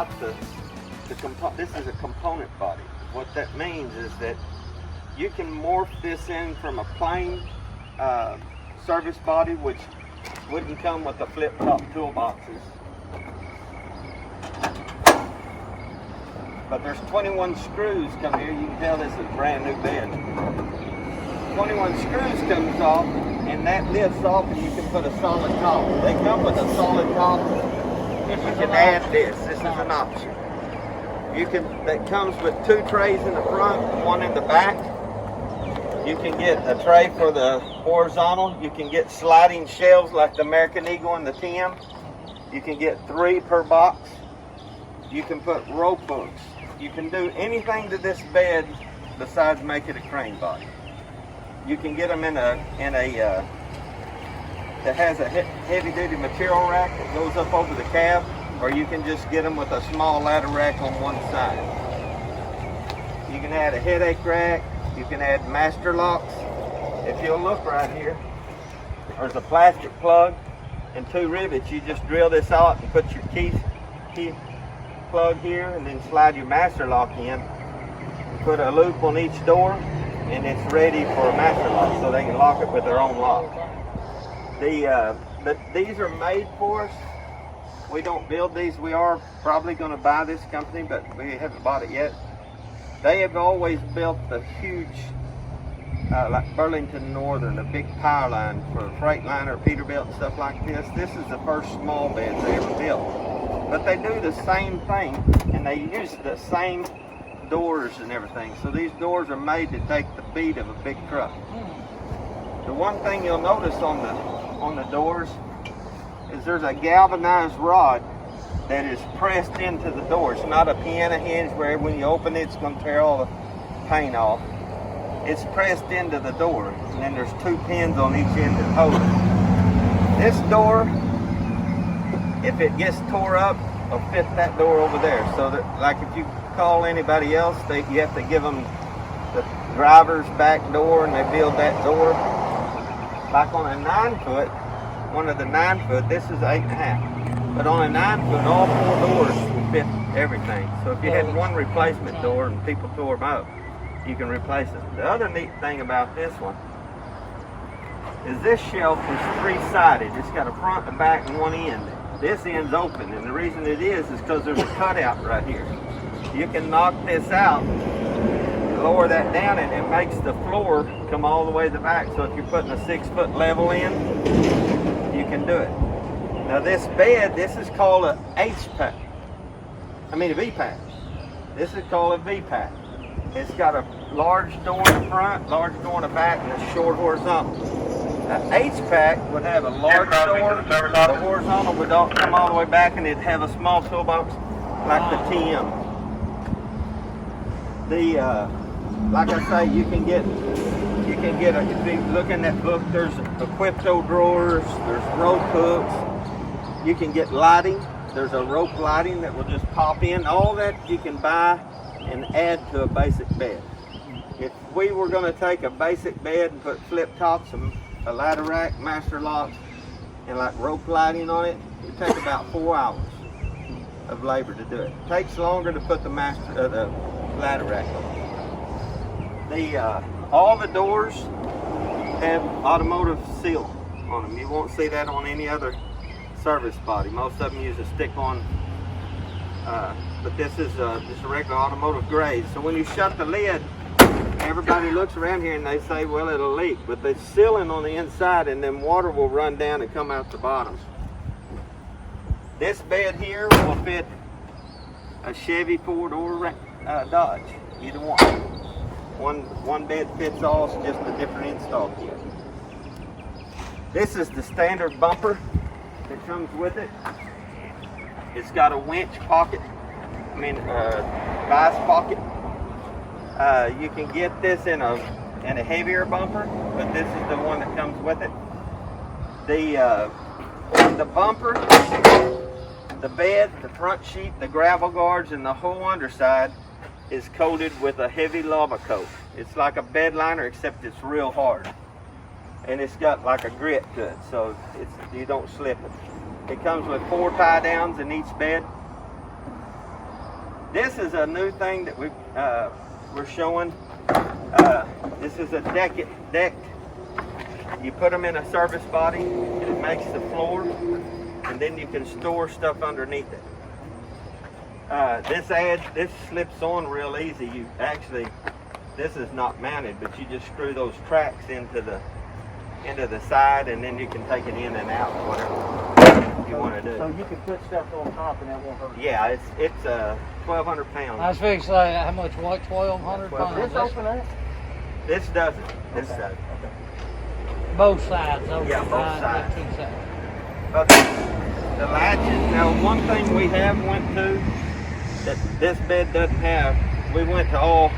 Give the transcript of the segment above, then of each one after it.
about this is a component body. What that means is that you can morph this in from a plain service body, which wouldn't come with the flip-top toolboxes. But there's 21 screws come here. You can tell this is a brand new bed. 21 screws comes off, and that lifts off, and you can put a solid top. They come with a solid top. You can add this. This is an option. That comes with 2 trays in the front, 1 in the back. You can get a tray for the horizontal. You can get sliding shelves like the American Eagle and the TM. You can get 3 per box. You can put rope hooks. You can do anything to this bed besides make it a crane body. You can get them that has a heavy duty material rack that goes up over the cab, or you can just get them with a small ladder rack on one side. You can add a headache rack. You can add master locks. If you'll look right here, there's a plastic plug and 2 rivets. You just drill this out and put your key plug here, and then slide your master lock in. Put a loop on each door, and it's ready for a master lock, so they can lock it with their own lock. These are made for us. We don't build these. We are probably going to buy this company, but we haven't bought it yet. They have always built the huge, like Burlington Northern, a big power line for Freightliner, Peterbilt, and stuff like this. This is the first small beds they ever built. But they do the same thing, and they use the same doors and everything. So these doors are made to take the beat of a big truck. The one thing you'll notice on the doors is there's a galvanized rod that is pressed into the door. It's not a piano hinge where when you open it, it's going to tear all the paint off. It's pressed into the door, and then there's 2 pins on each end that hold it. This door, if it gets tore up, will fit that door over there. So that, like if you call anybody else, you have to give them the driver's back door, and they build that door. Like on a 9-foot, one of the 9-foot, this is 8.5. But on a 9-foot, all 4 doors will fit everything. So if you had one replacement door and people tore them up, you can replace it. The other neat thing about this one is this shelf is 3-sided. It's got a front, a back, and one end. This end's open, and the reason it is because there's a cutout right here. You can knock this out, lower that down, and it makes the floor come all the way to the back. So if you're putting a 6-foot level in, you can do it. Now this bed, this is called a H-pack. I mean a V-pack. This is called a V-pack. It's got a large door in the front, large door in the back, and a short horizontal. An H-pack would have a large door, the horizontal would come all the way back, and it'd have a small toolbox like the TM. Like I say, you can get if you look in that book, there's Equipto drawers, there's rope hooks, you can get lighting, there's a rope lighting that will just pop in. All that you can buy and add to a basic bed. If we were going to take a basic bed and put flip tops and a ladder rack, master locks, and like rope lighting on it, it would take about 4 hours of labor to do it. It takes longer to put the ladder rack on. All the doors have automotive seal on them. You won't see that on any other service body. Most of them use a stick-on, but this is just a regular automotive grade. So when you shut the lid, everybody looks around here and they say, well, it'll leak, but there's sealing on the inside, and then water will run down and come out the bottom. This bed here will fit a Chevy, Ford, or Dodge, either one. One bed fits all, it's just a different install kit. This is the standard bumper that comes with it. It's got a winch pocket, vice pocket. You can get this in a heavier bumper, but this is the one that comes with it. The bumper, the bed, the front sheet, the gravel guards, and the whole underside is coated with a heavy lava coat. It's like a bed liner, except it's real hard. And it's got like a grit to it, so you don't slip it. It comes with 4 tie downs in each bed. This is a new thing that we're showing. This is a deck. You put them in a service body, and it makes the floor, and then you can store stuff underneath it. This slips on real easy. This is not mounted, but you just screw those tracks into the side, and then you can take it in and out, whatever you want to do. So you can put stuff on top, and that won't hurt. Yeah, it's 1,200 pounds. I was fixing to say, how much weight? 1,200 pounds. This open up? This doesn't. This doesn't. Okay. Both sides. Open. Yeah, both sides. Two sides. But the latches. Now, one thing we have went to that this bed doesn't have. We went to all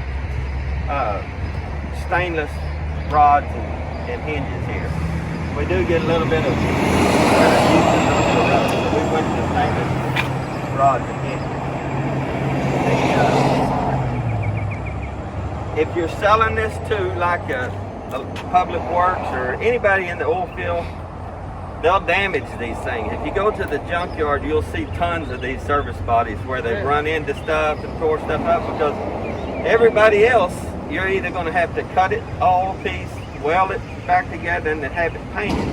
stainless rods and hinges here. We do get a little bit of uses on the road, so we went to stainless rods and hinges. If you're selling this to like a public works or anybody in the oil field, they'll damage these things. If you go to the junkyard, you'll see tons of these service bodies where they run into stuff and tore stuff up, because everybody else, you're either going to have to cut it all a piece, weld it back together, and then have it painted.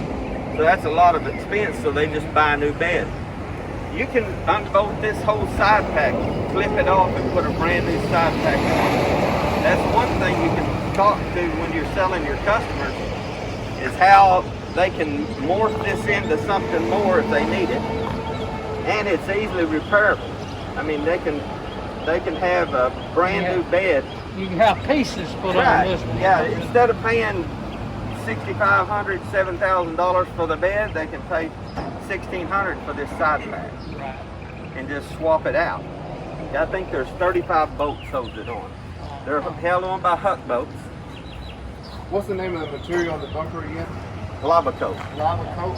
So that's a lot of expense, so they just buy a new bed. You can unbolt this whole side pack, flip it off, and put a brand new side pack on. That's one thing you can talk to when you're selling your customers, is how they can morph this into something more if they need it, and it's easily repairable. I mean, they can have a brand new bed. You can have pieces put on this one. Yeah, instead of paying $6,500, $7,000 for the bed, they can pay $1,600 for this side pack, Right. and just swap it out. I think there's 35 bolts holds it on. They're held on by Huck boats. What's the name of the material on the bumper again? Lava coat. Lava coat.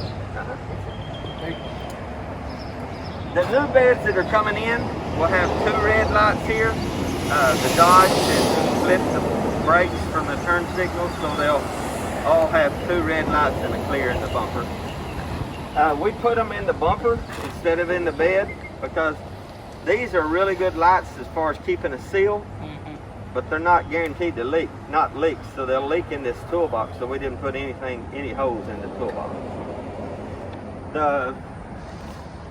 The new beds that are coming in will have 2 red lights here. The Dodge has flipped the brakes from the turn signals, so they'll all have 2 red lights and a clear in the bumper. We put them in the bumper instead of in the bed because these are really good lights as far as keeping a seal, but they're not guaranteed to leak, so they'll leak in this toolbox, so we didn't put any holes in the toolbox.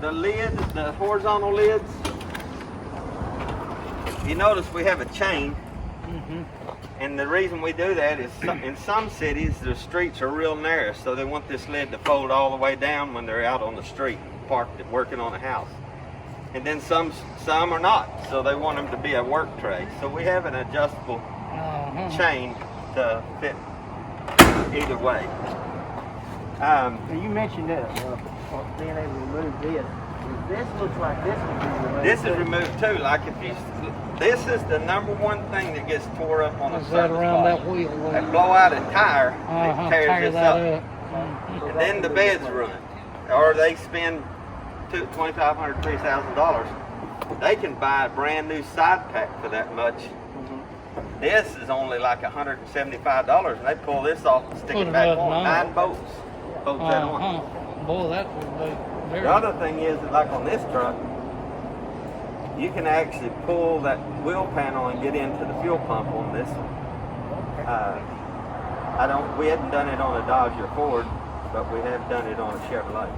The lids, the horizontal lids, you notice we have a chain, and the reason we do that is in some cities the streets are real narrow, so they want this lid to fold all the way down when they're out on the street, parked working on a house. And then some are not, so they want them to be a work tray. So we have an adjustable chain to fit either way. So you mentioned that being able to remove this. This looks like this would be removed. This is removed too. Like this is the number one thing that gets tore up on a service around body. that wheel. They blow out a tire, it tears this up. And then the beds run, or they spend $2,500, $3,000. They can buy a brand new side pack for that much. This is only like $175, and they pull this off and stick it back on. 9 bolts holds that on. Boy, that would be very... The other thing is that, like on this truck, you can actually pull that wheel panel and get into the fuel pump on this one. We hadn't done it on a Dodge or Ford, but we have done it on a Chevrolet.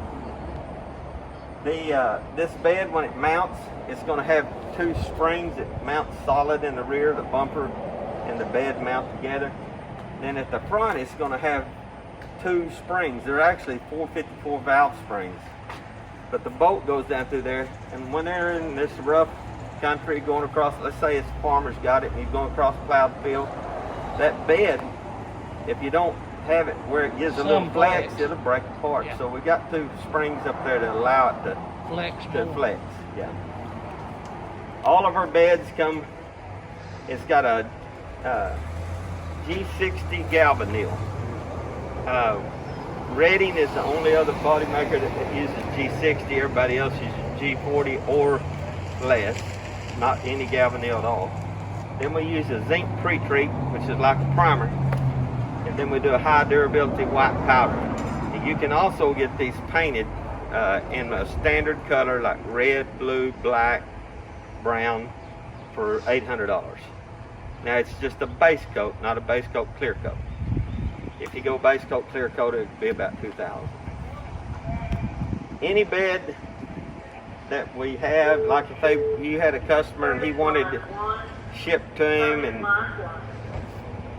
This bed, when it mounts, it's going to have 2 springs that mount solid in the rear. The bumper and the bed mount together. Then at the front, it's going to have 2 springs. They're actually 454 valve springs, but the bolt goes down through there. And when they're in this rough country going across, let's say it's farmer's got it and he's going across a plowed field, that bed, if you don't have it where it gives a little flex, it'll break apart. So we got 2 springs up there to allow it to flex. Yeah. All of our beds come. It's got a G60 galvanneal. Redding is the only other body maker that uses G60. Everybody else uses G40 or less. Not any galvanneal at all. Then we use a zinc pre-treat, which is like a primer. And then we do a high durability white powder. And you can also get these painted in a standard color like red, blue, black, brown. for $800. Now it's just a base coat, not a base coat clear coat. If you go base coat clear coat, it'd be about $2,000. Any bed that we have, like if you had a customer and he wanted it shipped to him and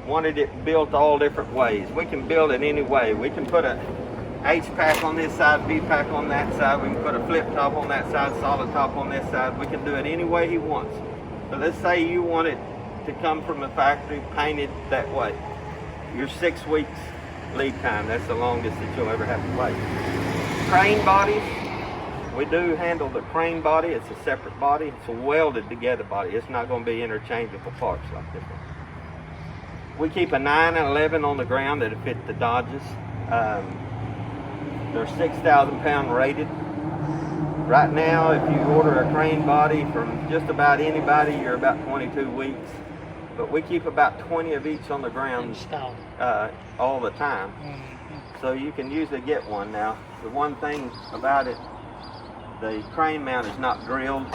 wanted it built all different ways, we can build it any way. We can put a H-pack on this side, B-pack on that side. We can put a flip top on that side, solid top on this side. We can do it any way he wants. So let's say you want it to come from the factory painted that way. You're 6 weeks lead time. That's the longest that you'll ever have to wait. Crane bodies, we do handle the crane body. It's a separate body. It's a welded together body. It's not going to be interchangeable parts like this one. We keep a 9 and 11 on the ground that'll fit the Dodges. They're 6,000 pound rated. Right now, if you order a crane body from just about anybody, you're about 22 weeks. But we keep about 20 of each on the ground all the time. So you can usually get one. Now, the one thing about it, the crane mount is not drilled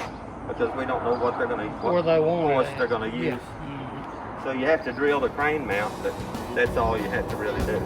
because we don't know what they're going to, what force they're going to use. So you have to drill the crane mount, but that's all you have to really do.